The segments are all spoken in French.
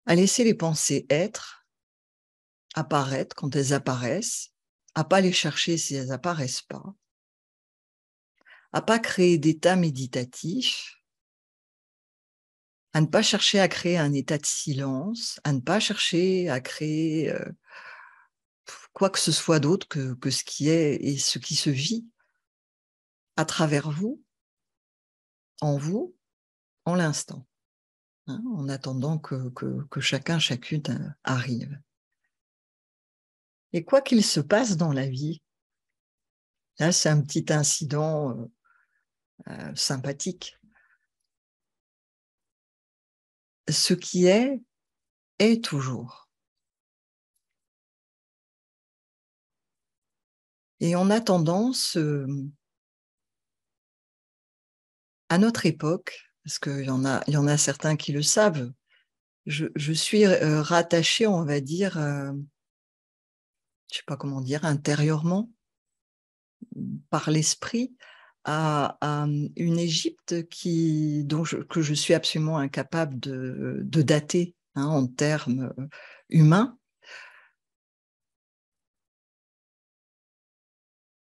à laisser les pensées être, apparaître quand elles apparaissent, à pas les chercher si elles apparaissent pas, à pas créer d'état méditatif, à ne pas chercher à créer un état de silence, à ne pas chercher à créer quoi que ce soit d'autre que ce qui est et ce qui se vit à travers vous, en l'instant, hein, en attendant que chacun, chacune arrive. Et quoi qu'il se passe dans la vie, là c'est un petit incident sympathique. Ce qui est toujours. Et on a tendance, à notre époque, parce qu'il y en a certains qui le savent, je suis rattachée, on va dire, je ne sais pas comment dire, intérieurement, par l'esprit, à une Égypte que je suis absolument incapable de dater, hein, en termes humains.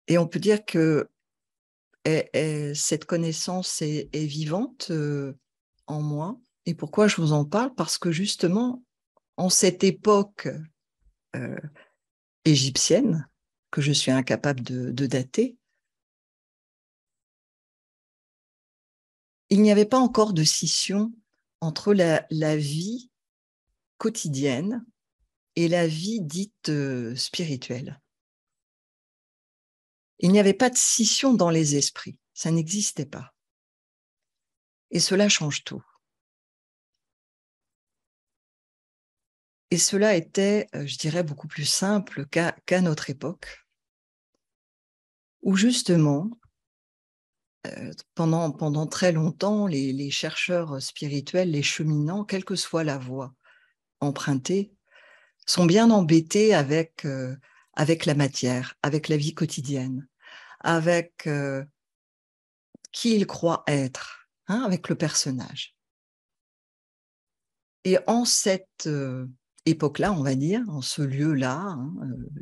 Et on peut dire que cette connaissance est vivante en moi. Et pourquoi je vous en parle? Parce que justement, en cette époque euh, égyptienne, que je suis incapable de dater, il n'y avait pas encore de scission entre la vie quotidienne et la vie dite spirituelle. Il n'y avait pas de scission dans les esprits, ça n'existait pas. Et cela change tout. Et cela était, je dirais, beaucoup plus simple qu'à notre époque, où justement, pendant très longtemps, les chercheurs spirituels, les cheminants, quelle que soit la voie empruntée, sont bien embêtés avec la matière, avec la vie quotidienne, avec qui ils croient être, hein, avec le personnage. Et en cette époque-là, on va dire, en ce lieu-là, hein,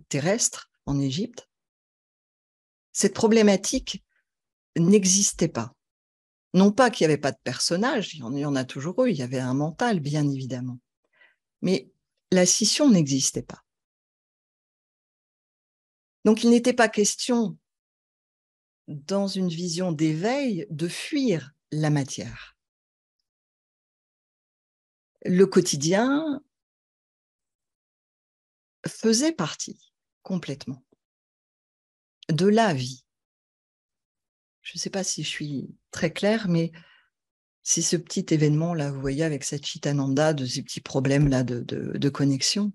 terrestre, en Égypte, cette problématique n'existait pas. Non pas qu'il n'y avait pas de personnage, il y en a toujours eu, il y avait un mental, bien évidemment. Mais la scission n'existait pas. Donc il n'était pas question, dans une vision d'éveil, de fuir la matière. Le quotidien faisait partie complètement de la vie. Je ne sais pas si je suis très claire, mais c'est ce petit événement-là, vous voyez, avec cette Chitananda, de ces petits problèmes-là de connexion.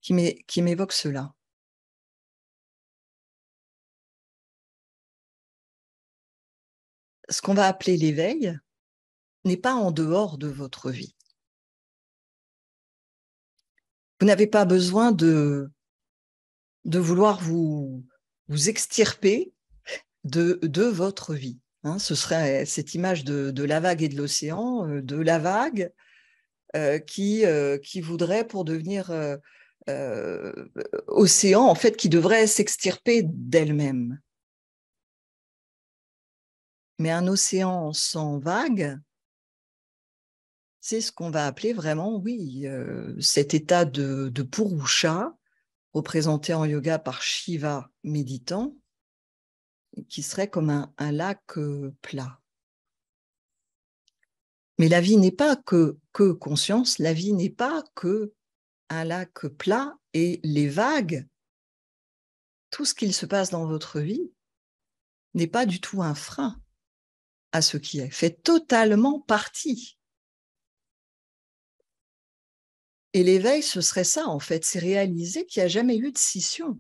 Qui m'évoque cela. Ce qu'on va appeler l'éveil n'est pas en dehors de votre vie. Vous n'avez pas besoin de vouloir vous extirper de votre vie. Hein, ce serait cette image de la vague et de l'océan, de la vague qui voudrait, pour devenir euh, océan, en fait, qui devrait s'extirper d'elle-même. Mais un océan sans vague, c'est ce qu'on va appeler vraiment, oui, cet état de Purusha, représenté en yoga par Shiva méditant, qui serait comme un lac plat. Mais la vie n'est pas que conscience, la vie n'est pas que un lac plat, et les vagues, tout ce qu'il se passe dans votre vie n'est pas du tout un frein à ce qui est, fait totalement partie. Et l'éveil, ce serait ça, en fait, c'est réaliser qu'il n'y a jamais eu de scission,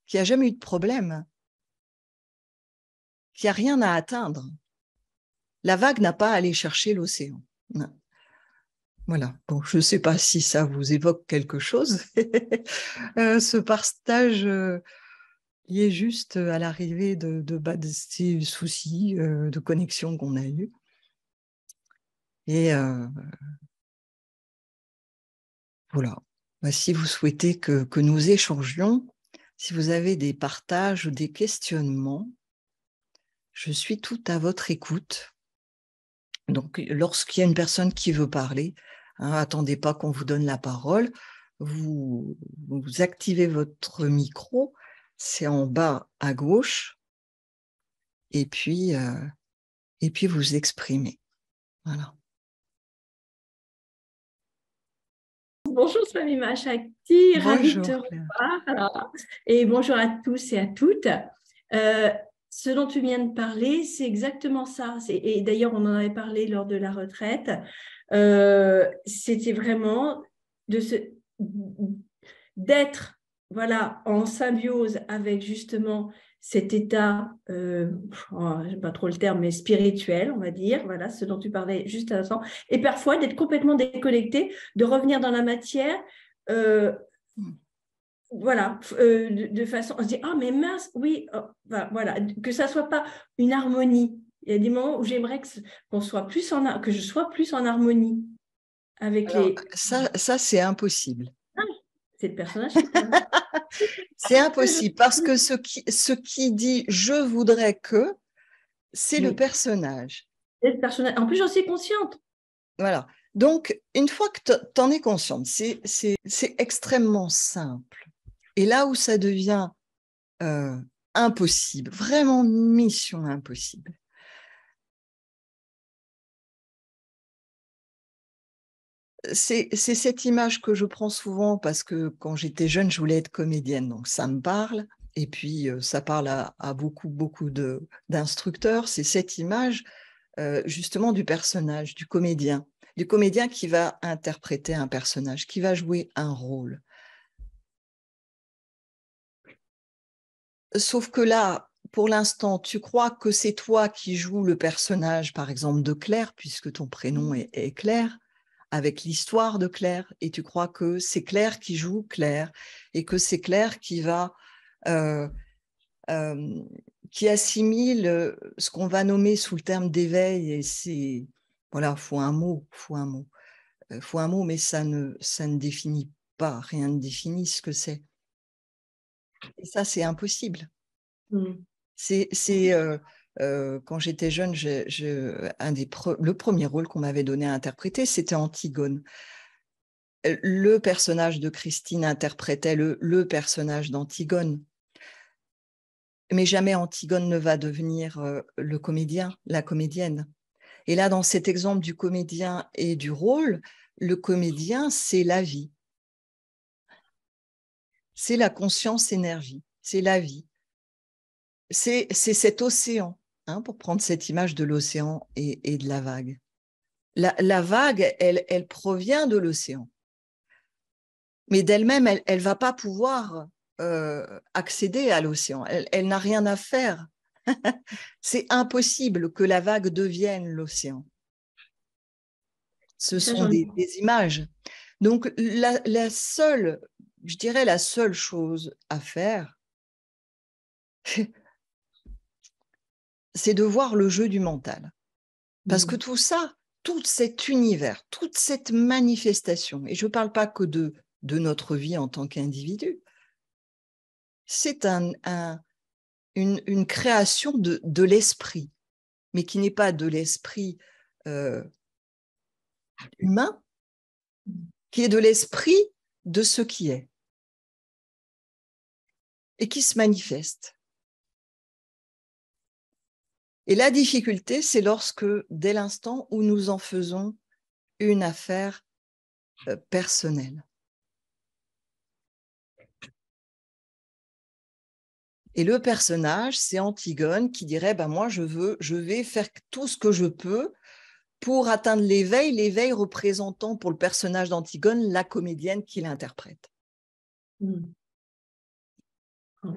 qu'il n'y a jamais eu de problème, qu'il n'y a rien à atteindre. La vague n'a pas à aller chercher l'océan. Non. Voilà. Bon, je ne sais pas si ça vous évoque quelque chose, ce partage lié juste à l'arrivée de ces soucis de connexion qu'on a eus. Et voilà. Bah, si vous souhaitez que nous échangions, si vous avez des partages ou des questionnements, je suis tout à votre écoute. Donc, lorsqu'il y a une personne qui veut parler, attendez pas qu'on vous donne la parole. Vous activez votre micro, c'est en bas à gauche, et puis vous exprimez. Voilà. Bonjour Swamima Shakti, ravie de te Bonjour Claire. revoir. Et bonjour à tous et à toutes. Ce dont tu viens de parler, c'est exactement ça. Et d'ailleurs, on en avait parlé lors de la retraite. C'était vraiment d'être voilà, en symbiose avec justement cet état, j'aime pas trop le terme, mais spirituel, on va dire, voilà, ce dont tu parlais juste à l'instant, et parfois d'être complètement déconnecté, de revenir dans la matière, voilà, de façon, on se dit, ah mais mince, oui, oh, voilà, que ça soit pas une harmonie. Il y a des moments où j'aimerais qu'on soit plus que je sois plus en harmonie avec Alors, les. ça c'est impossible. Ah, c'est le personnage qui parle. C'est impossible parce que ce qui dit je voudrais que, c'est le Oui. personnage. En plus, j'en suis consciente. Voilà. Donc, une fois que tu en es consciente, c'est extrêmement simple. Et là où ça devient impossible, vraiment mission impossible, c'est cette image que je prends souvent parce que quand j'étais jeune, je voulais être comédienne, donc ça me parle. Et puis, ça parle à beaucoup, beaucoup d'instructeurs. C'est cette image justement du personnage, du comédien qui va interpréter un personnage, qui va jouer un rôle. Sauf que là, pour l'instant, tu crois que c'est toi qui joues le personnage, par exemple, de Claire, puisque ton prénom est Claire, avec l'histoire de Claire, et tu crois que c'est Claire qui joue Claire, et que c'est Claire qui va... qui assimile ce qu'on va nommer sous le terme d'éveil, et c'est... Voilà, faut un mot, mais ça ne définit pas, rien ne définit ce que c'est. Et ça, c'est impossible. Quand j'étais jeune, le premier rôle qu'on m'avait donné à interpréter, c'était Antigone. Le personnage de Christine interprétait le personnage d'Antigone. Mais jamais Antigone ne va devenir le comédien, la comédienne. Et là, dans cet exemple du comédien et du rôle, le comédien, c'est la vie. C'est la conscience-énergie, c'est la vie. C'est cet océan, pour prendre cette image de l'océan et de la vague. La vague, elle provient de l'océan. Mais d'elle-même, elle ne va pas pouvoir accéder à l'océan. Elle n'a rien à faire. C'est impossible que la vague devienne l'océan. Ce sont des images. Donc, je dirais la seule chose à faire, c'est de voir le jeu du mental. Parce que tout ça, tout cet univers, toute cette manifestation, et je ne parle pas que de notre vie en tant qu'individu, c'est une création de l'esprit, mais qui n'est pas de l'esprit humain, qui est de l'esprit de ce qui est, et qui se manifeste. Et la difficulté, c'est lorsque, dès l'instant où nous en faisons une affaire personnelle. Et le personnage, c'est Antigone qui dirait moi, je vais faire tout ce que je peux pour atteindre l'éveil représentant pour le personnage d'Antigone la comédienne qui l'interprète.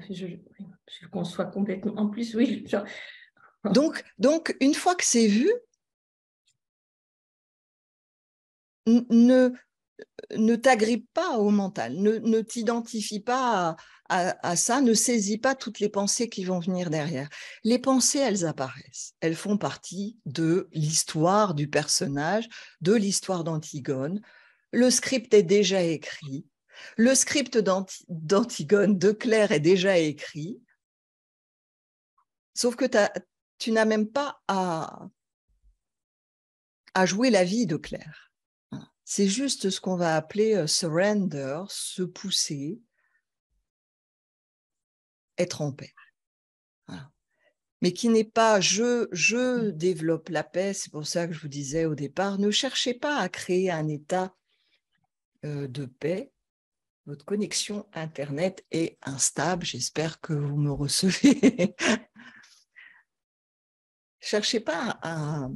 Je conçois complètement. En plus, oui. Donc, une fois que c'est vu, ne t'agrippe pas au mental, ne t'identifie pas à ça, ne saisis pas toutes les pensées qui vont venir derrière. Les pensées, elles apparaissent. Elles font partie de l'histoire du personnage, de l'histoire d'Antigone. Le script est déjà écrit. Le script d'Antigone, de Claire, est déjà écrit. Sauf que tu n'as même pas à jouer la vie de Claire. C'est juste ce qu'on va appeler surrender, se pousser, être en paix. Voilà. Mais qui n'est pas je développe la paix. C'est pour ça que je vous disais au départ, ne cherchez pas à créer un état de paix. Votre connexion Internet est instable. J'espère que vous me recevez. Cherchez pas à...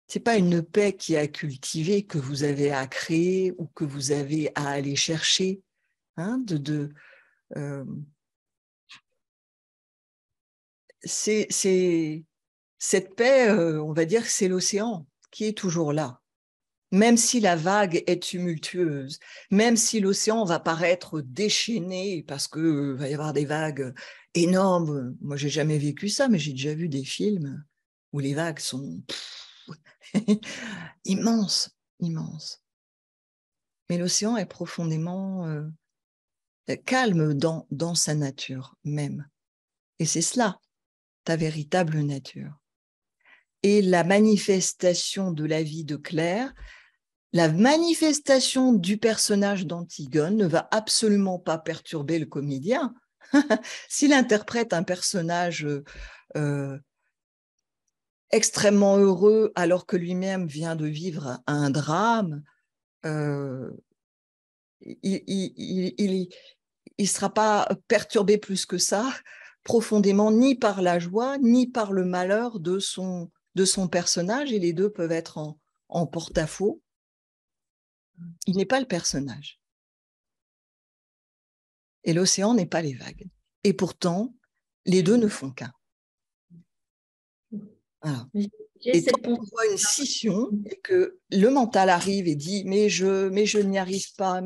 C'est pas une paix qui est à cultiver, que vous avez à créer ou que vous avez à aller chercher. Hein, cette paix, on va dire que c'est l'océan qui est toujours là. Même si la vague est tumultueuse, même si l'océan va paraître déchaîné parce qu'il va y avoir des vagues énormes. Moi, j'ai jamais vécu ça, mais j'ai déjà vu des films où les vagues sont immenses, immenses. Mais l'océan est profondément calme dans sa nature même. Et c'est cela, ta véritable nature. Et la manifestation de la vie de Claire, la manifestation du personnage d'Antigone ne va absolument pas perturber le comédien. S'il interprète un personnage extrêmement heureux alors que lui-même vient de vivre un drame, il ne sera pas perturbé plus que ça, profondément, ni par la joie, ni par le malheur de son personnage, et les deux peuvent être en porte-à-faux. Il n'est pas le personnage. Et l'océan n'est pas les vagues. Et pourtant, les deux ne font qu'un. Voilà. Et tant qu'on voit une scission et que le mental arrive et dit mais je n'y arrive pas,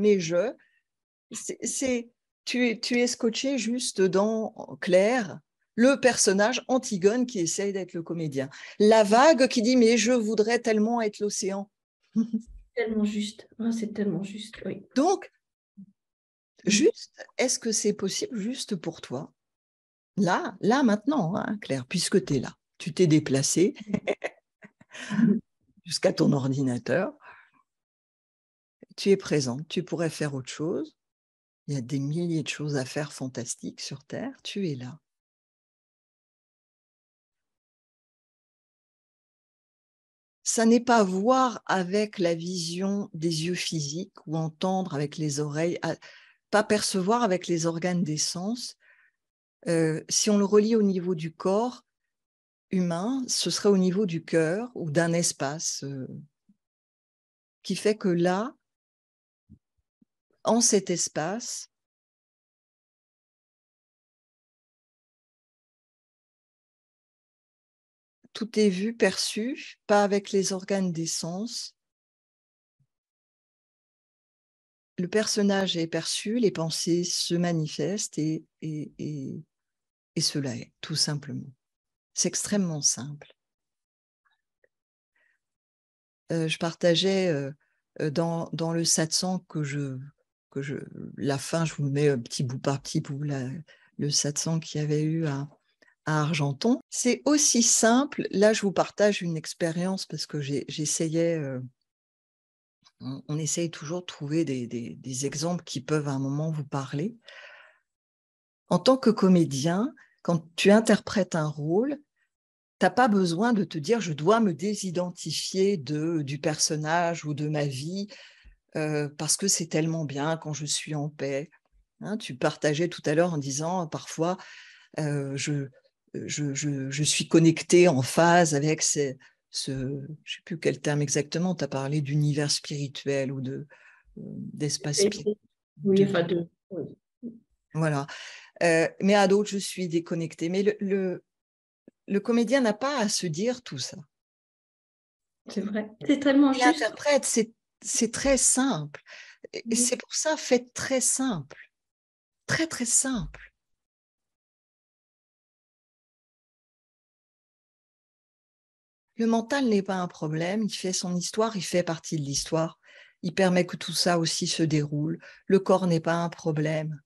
tu es scotché juste dans Claire, le personnage Antigone qui essaye d'être le comédien. La vague qui dit mais je voudrais tellement être l'océan. Tellement juste, oh, c'est tellement juste, oui. Donc, juste, est-ce que c'est possible juste pour toi? Là maintenant, hein, Claire, puisque tu es là, tu t'es déplacée jusqu'à ton ordinateur, tu es présente, tu pourrais faire autre chose. Il y a des milliers de choses à faire fantastiques sur Terre, tu es là. Ça n'est pas voir avec la vision des yeux physiques ou entendre avec les oreilles, pas percevoir avec les organes des sens. Si on le relie au niveau du corps humain, ce serait au niveau du cœur ou d'un espace qui fait que là, en cet espace, tout est vu, perçu, pas avec les organes des sens. Le personnage est perçu, les pensées se manifestent et cela est, tout simplement. C'est extrêmement simple. Je partageais dans le satsang la fin, je vous le mets petit bout par petit bout, le satsang qu'il y avait eu à Argenton. C'est aussi simple. Là, je vous partage une expérience parce que j'essayais, on essaye toujours de trouver des exemples qui peuvent à un moment vous parler. En tant que comédien, quand tu interprètes un rôle, tu n'as pas besoin de te dire je dois me désidentifier du personnage ou de ma vie parce que c'est tellement bien quand je suis en paix. Hein, tu partageais tout à l'heure en disant parfois je suis connectée en phase avec je ne sais plus quel terme exactement, tu as parlé d'univers spirituel ou d'espace spirituel. Oui, enfin oui. Voilà. Mais à d'autres, je suis déconnectée. Mais le comédien n'a pas à se dire tout ça. C'est vrai, c'est tellement juste. L'interprète, c'est très simple. Et c'est pour ça, faites très simple. très, très simple. Le mental n'est pas un problème, il fait son histoire, il fait partie de l'histoire. Il permet que tout ça aussi se déroule. Le corps n'est pas un problème.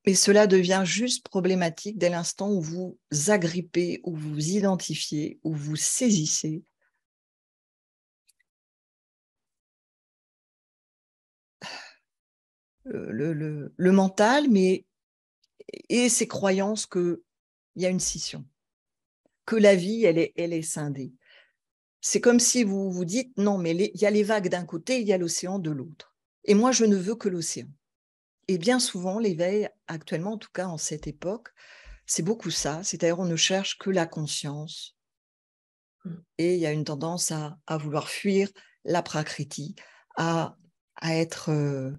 Mais cela devient juste problématique dès l'instant où vous agrippez, où vous identifiez, où vous saisissez le mental, mais et ses croyances qu'il y a une scission, que la vie, elle est scindée. C'est comme si vous vous dites, non, mais il y a les vagues d'un côté, il y a l'océan de l'autre. Et moi, je ne veux que l'océan. Et bien souvent, l'éveil, actuellement, en tout cas en cette époque, c'est beaucoup ça. C'est-à-dire, on ne cherche que la conscience. Et il y a une tendance à vouloir fuir la prakriti, à être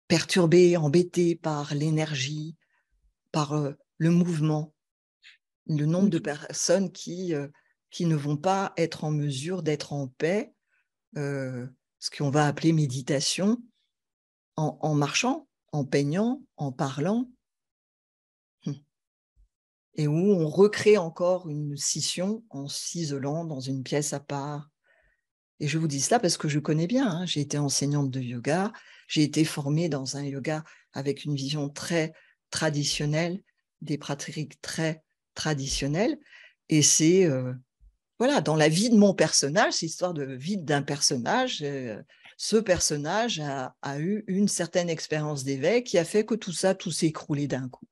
perturbé, embêté par l'énergie, par le mouvement. Le nombre de personnes qui ne vont pas être en mesure d'être en paix, ce qu'on va appeler méditation, en marchant, en peignant, en parlant, et où on recrée encore une scission en s'isolant dans une pièce à part. Et je vous dis cela parce que je connais bien, hein. J'ai été enseignante de yoga, j'ai été formée dans un yoga avec une vision très traditionnelle, des pratiques très traditionnelles, et c'est voilà, dans la vie de mon personnage, c'est l'histoire de vie d'un personnage. Ce personnage a eu une certaine expérience d'éveil qui a fait que tout ça, tout s'est écroulé d'un coup.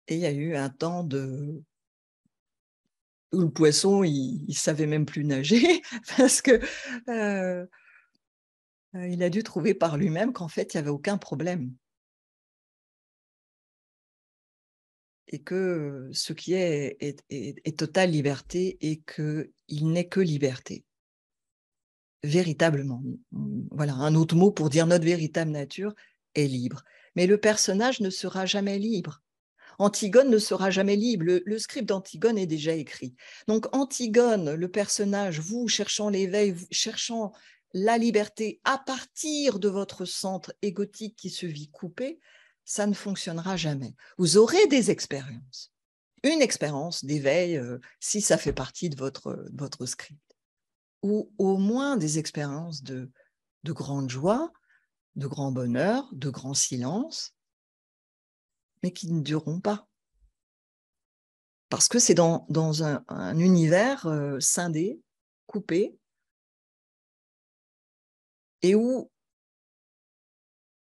Et il y a eu un temps où le poisson, il savait même plus nager parce que il a dû trouver par lui-même qu'en fait, il n'y avait aucun problème. Et que ce qui est totale liberté et qu'il n'est que liberté. Véritablement. Voilà, un autre mot pour dire notre véritable nature est libre. Mais le personnage ne sera jamais libre. Antigone ne sera jamais libre. Le script d'Antigone est déjà écrit. Donc Antigone, le personnage, vous cherchant l'éveil, cherchant la liberté à partir de votre centre égotique qui se vit coupé, ça ne fonctionnera jamais. Vous aurez des expériences. Une expérience d'éveil, si ça fait partie de votre script. Ou au moins des expériences de grande joie, de grand bonheur, de grand silence, mais qui ne dureront pas. Parce que c'est dans un univers scindé, coupé, et où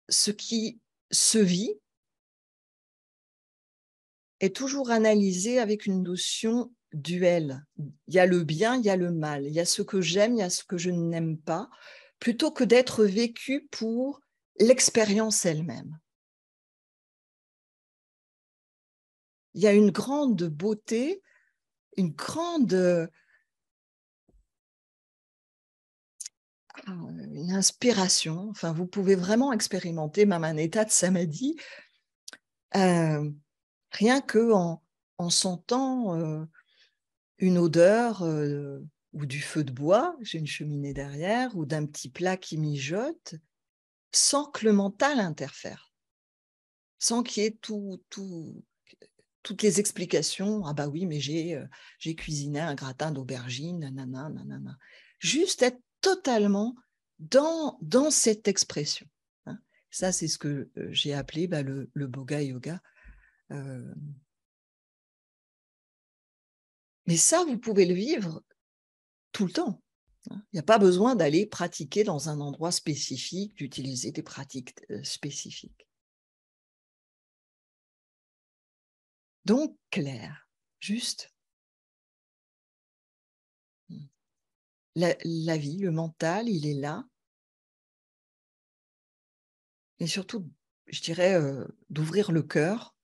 ce qui se vit est toujours analysé avec une notion duel. Il y a le bien, il y a le mal, il y a ce que j'aime, il y a ce que je n'aime pas, plutôt que d'être vécu pour l'expérience elle-même. Il y a une grande beauté, une grande une inspiration. Enfin, vous pouvez vraiment expérimenter même un état de samadhi rien qu'en sentant une odeur ou du feu de bois, j'ai une cheminée derrière, ou d'un petit plat qui mijote, sans que le mental interfère, sans qu'il y ait toutes les explications. Ah bah oui, mais j'ai cuisiné un gratin d'aubergine, nanana, nanana. Juste être totalement dans cette expression. Hein. Ça, c'est ce que j'ai appelé le Boga Yoga. Mais ça, vous pouvez le vivre tout le temps. Il n'y a pas besoin d'aller pratiquer dans un endroit spécifique, d'utiliser des pratiques spécifiques. Donc, clair, juste. La vie, le mental, il est là. Et surtout, je dirais, d'ouvrir le cœur.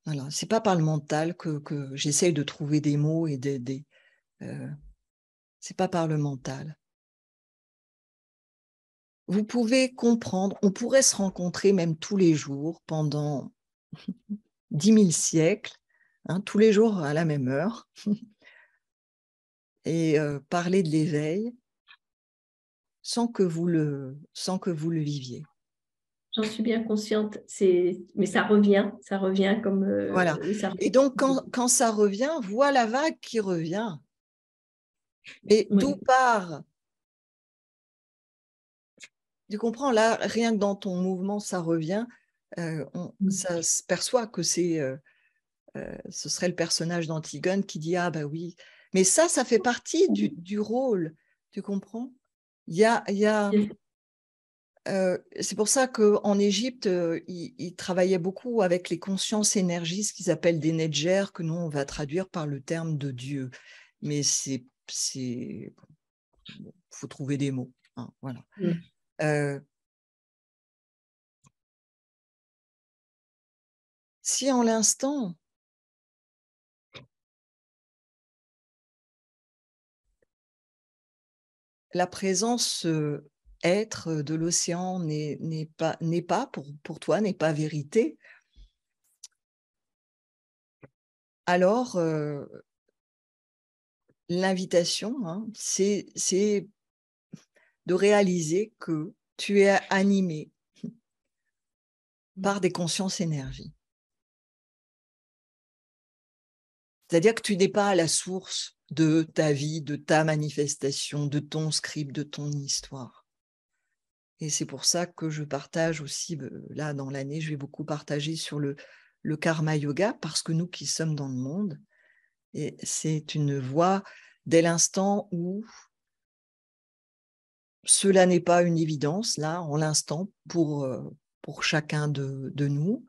Voilà. Ce n'est pas par le mental que j'essaye de trouver des mots et d'aider. Ce n'est pas par le mental. Vous pouvez comprendre, on pourrait se rencontrer même tous les jours pendant 10 000 siècles, hein, tous les jours à la même heure, et parler de l'éveil sans que vous le viviez. J'en suis bien consciente, mais ça revient comme Voilà. oui, ça. Et donc, quand ça revient, vois la vague qui revient. Et d'où Oui. part, tu comprends, là, rien que dans ton mouvement, ça revient, ça se perçoit que ce serait le personnage d'Antigone qui dit « Ah, bah oui ». Mais ça fait partie du rôle, tu comprends? Il y a c'est pour ça qu'en Égypte, ils travaillaient beaucoup avec les consciences énergies, ce qu'ils appellent des Nedjers, que nous, on va traduire par le terme de Dieu. Mais il faut trouver des mots. Hein, voilà. Si en l'instant, la présence être de l'océan n'est pas pour toi, n'est pas vérité, alors l'invitation, hein, c'est de réaliser que tu es animé par des consciences énergies. C'est-à-dire que tu n'es pas à la source de ta vie, de ta manifestation, de ton script, de ton histoire. Et c'est pour ça que je partage aussi, là dans l'année, je vais beaucoup partager sur le karma yoga, parce que nous qui sommes dans le monde, et c'est une voie dès l'instant où cela n'est pas une évidence, là, en l'instant, pour chacun de nous.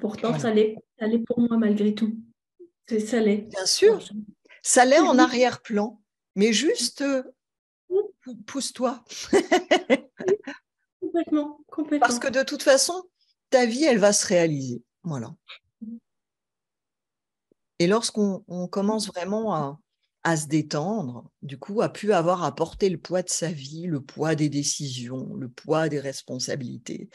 Pourtant, Voilà. ça l'est pour moi malgré tout. Ça l'est. Bien sûr, ça l'est en arrière-plan, mais juste pousse-toi. Complètement, Parce que complètement. de toute façon, ta vie, elle va se réaliser. Voilà. Et lorsqu'on commence vraiment à se détendre, du coup, à plus avoir à porter le poids de sa vie, le poids des décisions, le poids des responsabilités,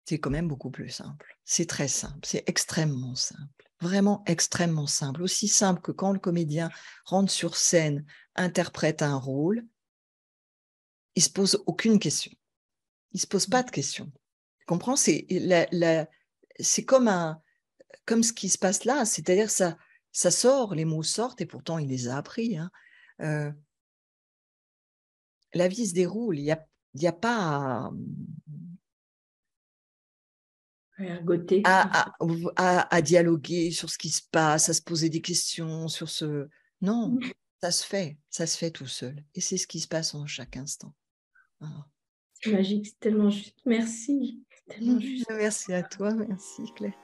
c'est quand même beaucoup plus simple. C'est très simple, c'est extrêmement simple, vraiment extrêmement simple. Aussi simple que quand le comédien rentre sur scène, interprète un rôle, il ne se pose aucune question. Il ne se pose pas de questions. Tu comprends? C'est comme ce qui se passe là, c'est-à-dire ça sort, les mots sortent, et pourtant il les a appris. Hein. La vie se déroule, il y a pas Goûter. à dialoguer sur ce qui se passe, à se poser des questions sur ce... Non, ça se fait tout seul. Et c'est ce qui se passe en chaque instant. Voilà. C'est magique, c'est tellement juste. Merci. C'est tellement juste. Merci à toi, merci Claire.